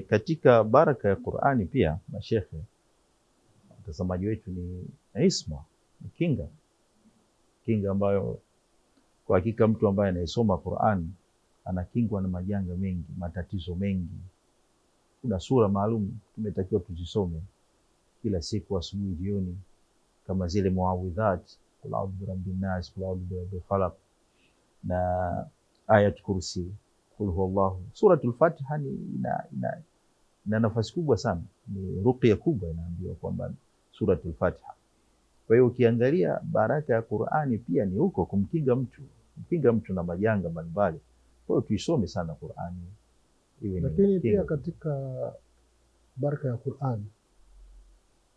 Katika baraka ya Qur'ani pia mashekhe, mtazamaji wetu, ni isma, ni kinga ambayo kwa hakika mtu ambaye anaisoma Qur'ani anakingwa na majanga mengi, matatizo mengi. Kuna sura maalum tumetakiwa tuzisome kila siku asubuhi, jioni, kama zile muawidhat, qul a'udhu birabbin nas, qul a'udhu birabbil falaq na ayat kursi, qul huwallahu. Suratul Fatiha ina nafasi kubwa sana, ni ruqya kubwa, inaambiwa kwamba Suratul Fatiha. Kwa hiyo ukiangalia baraka ya Qur'ani pia ni huko kumkinga mtu na majanga mbalimbali. Kwa hiyo tuisome sana Qur'ani. Lakini pia katika baraka ya Qur'ani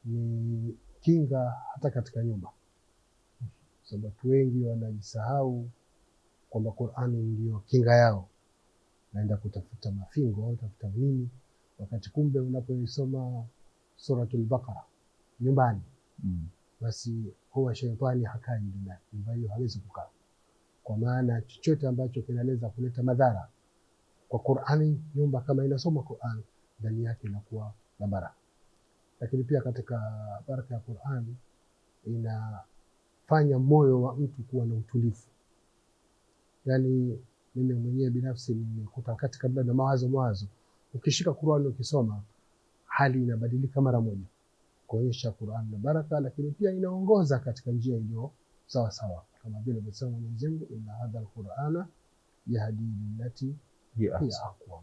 ni kinga hata katika nyumba, sababu watu wengi wanajisahau kwamba Qur'ani ndio kinga yao, naenda kutafuta mafingo, tafuta nini, wakati kumbe unapoisoma Suratul Baqara nyumbani, basi huwa shetani hakai ndani, nyumba hiyo hawezi kukaa, kwa maana chochote ambacho kinaweza kuleta madhara kwa Qur'ani, nyumba kama inasoma Qur'ani ndani yake inakuwa na baraka. Lakini pia katika baraka ya Qur'ani inafanya moyo wa mtu kuwa na utulivu. Yani mimi mwenyewe binafsi nimekuta katika na mawazo, ukishika Qur'ani ukisoma, hali inabadilika mara moja, kuonyesha Qur'ani na baraka, lakini pia inaongoza katika njia iliyo sawa sawa, kama vile Mwenyezi Mungu, inna hadha al-Qur'ana yahdi lillati hiya aqwam.